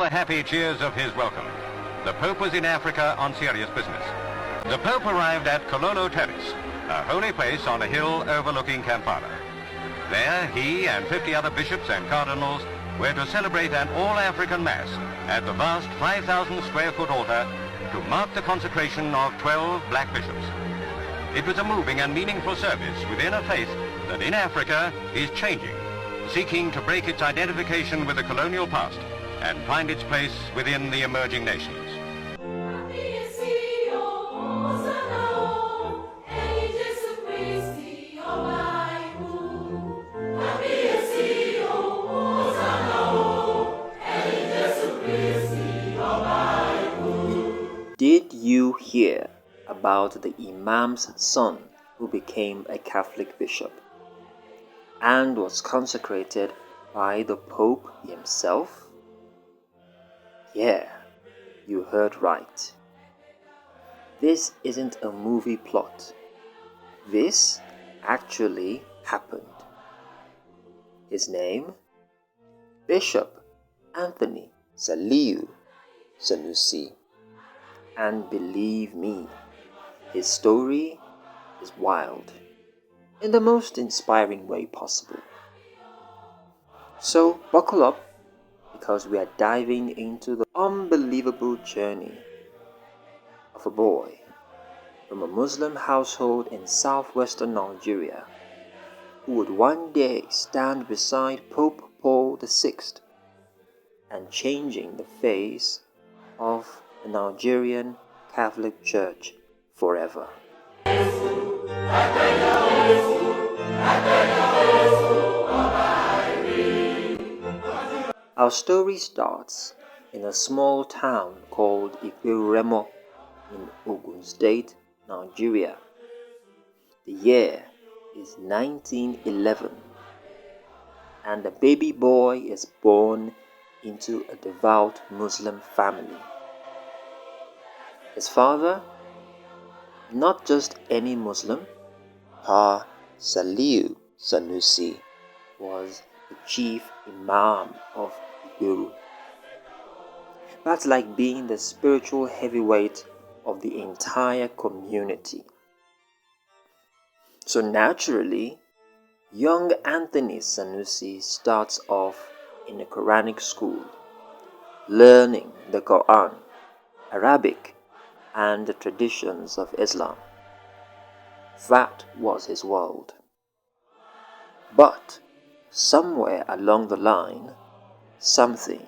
the happy cheers of his welcome. The Pope was in Africa on serious business. The Pope arrived at Kololo Terrace, a holy place on a hill overlooking Kampala. There, he and 50 other bishops and cardinals were to celebrate an all-African Mass at the vast 5,000 square foot altar to mark the consecration of 12 black bishops. It was a moving and meaningful service within a faith that in Africa is changing, seeking to break its identification with the colonial past and find its place within the emerging nations. Did you hear about the Imam's son who became a Catholic bishop and was consecrated by the Pope himself? Yeah, you heard right. This isn't a movie plot. This actually happened. His name? Bishop Anthony Sanusi. And believe me, his story is wild in the most inspiring way possible. So buckle up, because we are diving into the unbelievable journey of a boy from a Muslim household in southwestern Nigeria who would one day stand beside Pope Paul VI and changing the face of the Nigerian Catholic Church forever. Our story starts in a small town called Iperu Remo in Ogun State, Nigeria. The year is 1911, and a baby boy is born into a devout Muslim family. His father, not just any Muslim, Pa Sanusi, was the chief Imam of Iperu. That's like being the spiritual heavyweight of the entire community. So naturally, young Anthony Sanusi starts off in a Quranic school, learning the Quran, Arabic, and the traditions of Islam. That was his world. But somewhere along the line, something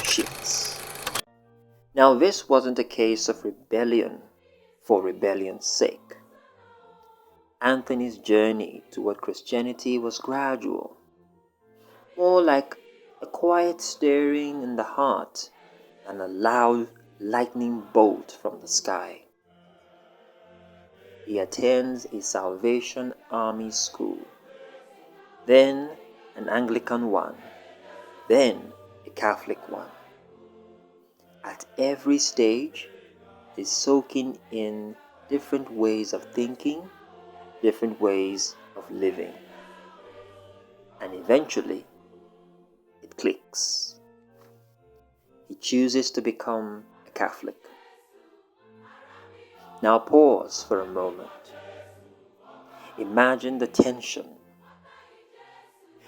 shifts. Now, this wasn't a case of rebellion for rebellion's sake. Anthony's journey toward Christianity was gradual, more like a quiet stirring in the heart and a loud lightning bolt from the sky. He attends a Salvation Army school, then an Anglican one, then a Catholic one. At every stage, he's soaking in different ways of thinking, different ways of living. And eventually, it clicks. He chooses to become a Catholic. Now pause for a moment. Imagine the tension.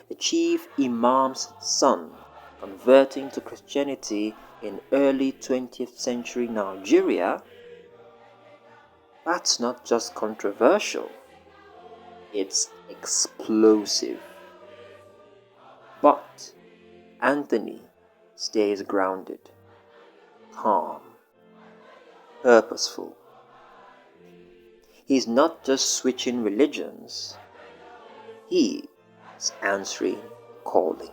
The chief Imam's son converting to Christianity in early 20th century Nigeria. That's not just controversial, it's explosive. But Anthony stays grounded, calm, purposeful. He's not just switching religions, he is answering calling.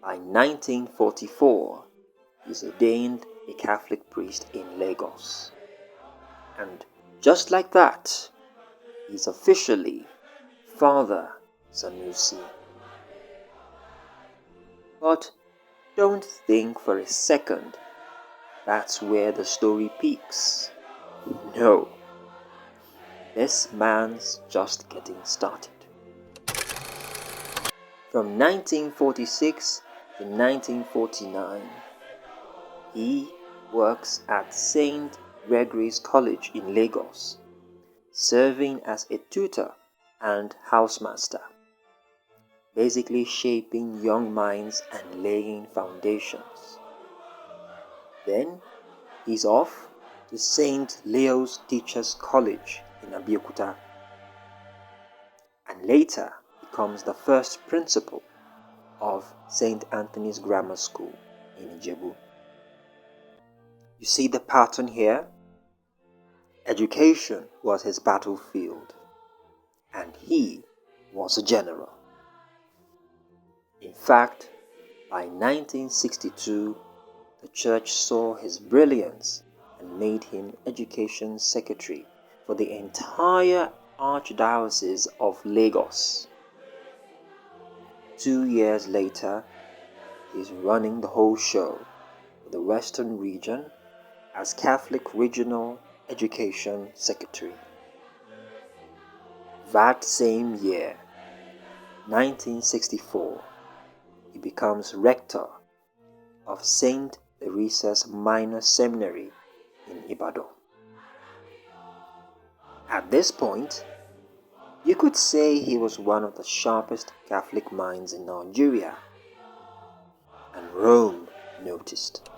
By 1944, he's ordained a Catholic priest in Lagos. And just like that, he's officially Father Sanusi. But don't think for a second that's where the story peaks. No, this man's just getting started. From 1946 in 1949, he works at St. Gregory's College in Lagos, serving as a tutor and housemaster, basically shaping young minds and laying foundations. Then he's off to St. Leo's Teachers College in Abeokuta, and later becomes the first principal of St. Anthony's Grammar School in Ijebu. You see the pattern here? Education was his battlefield, and he was a general. In fact, by 1962, the church saw his brilliance and made him Education Secretary for the entire Archdiocese of Lagos. 2 years later, he's running the whole show for the Western region as Catholic Regional Education Secretary. That same year, 1964, he becomes rector of St. Teresa's Minor Seminary in Ibadan. At this point, you could say he was one of the sharpest Catholic minds in Nigeria, and Rome noticed.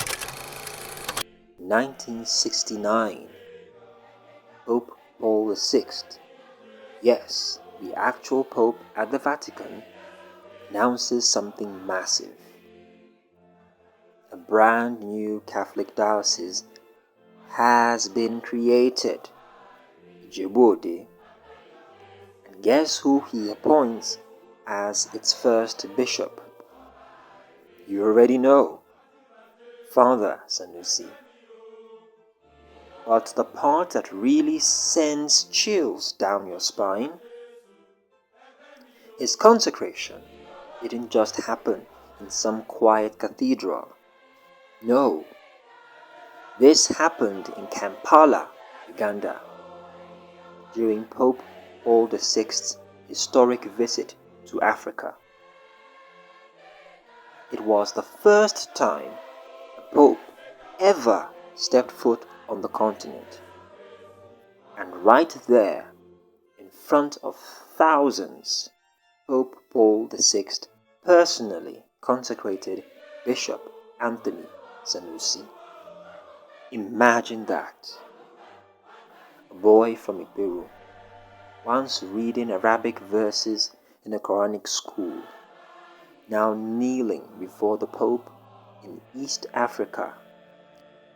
1969, Pope Paul VI, yes, the actual Pope at the Vatican, announces something massive. A brand new Catholic diocese has been created, Ijebu-Ode, and guess who he appoints as its first bishop? You already know, Father Sanusi. But the part that really sends chills down your spine, his consecration didn't just happen in some quiet cathedral. No, this happened in Kampala, Uganda, during Pope Paul VI's historic visit to Africa. It was the first time a pope ever stepped foot on the continent, and right there, in front of thousands, Pope Paul VI personally consecrated Bishop Anthony Sanusi. Imagine that. A boy from Iperu, once reading Arabic verses in a Quranic school, now kneeling before the Pope in East Africa,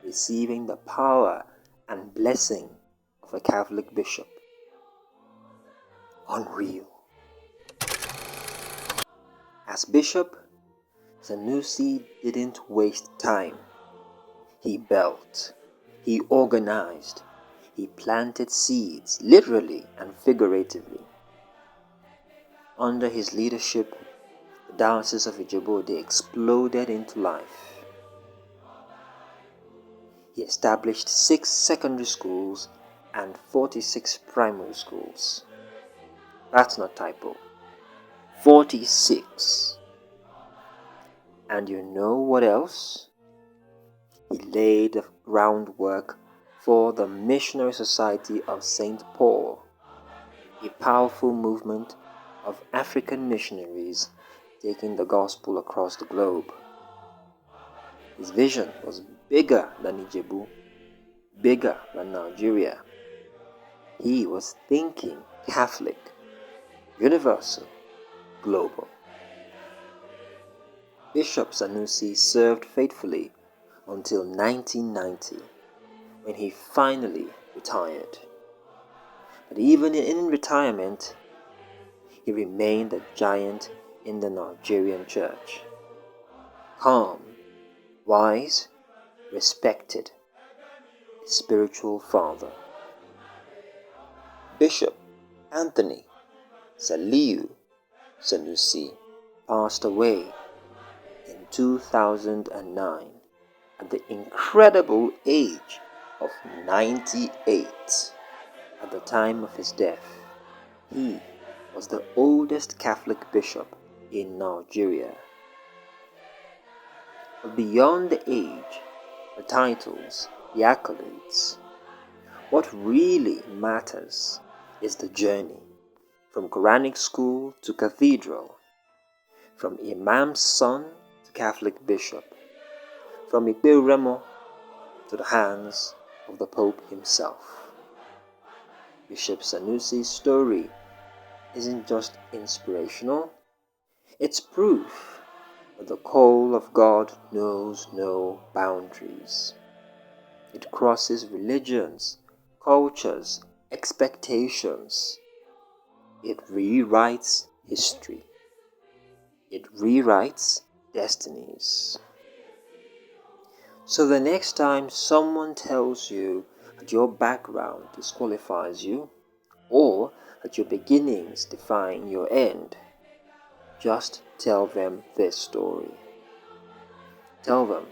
receiving the power and blessing of a Catholic bishop. Unreal. As bishop, Sanusi didn't waste time. He built, he organized, he planted seeds, literally and figuratively. Under his leadership, the Diocese of Ijebu-Ode exploded into life. He established 6 secondary schools and 46 primary schools. That's not typo. 46. And you know what else? He laid the groundwork for the Missionary Society of St. Paul, a powerful movement of African missionaries taking the gospel across the globe. His vision was bigger than Ijebu, bigger than Nigeria. He was thinking Catholic, universal, global. Bishop Sanusi served faithfully until 1990, when he finally retired. But even in retirement, he remained a giant in the Nigerian church. Calm, wise, respected, a spiritual father. Bishop Anthony Sanusi passed away in 2009 at the incredible age of 98. At the time of his death, he was the oldest Catholic bishop in Nigeria. But beyond the age, the titles, the accolades, what really matters is the journey from Quranic school to cathedral, from Imam's son to Catholic bishop, from Iperu Remo to the hands of the Pope himself. Bishop Sanusi's story isn't just inspirational, it's proof that the call of God knows no boundaries. It crosses religions, cultures, expectations. It rewrites history. It rewrites destinies. So the next time someone tells you that your background disqualifies you, or that your beginnings define your end, just tell them this story. Tell them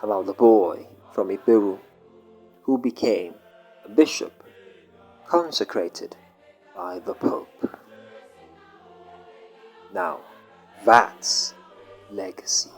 about the boy from Iperu who became a bishop, consecrated by the Pope. Now, that's legacy.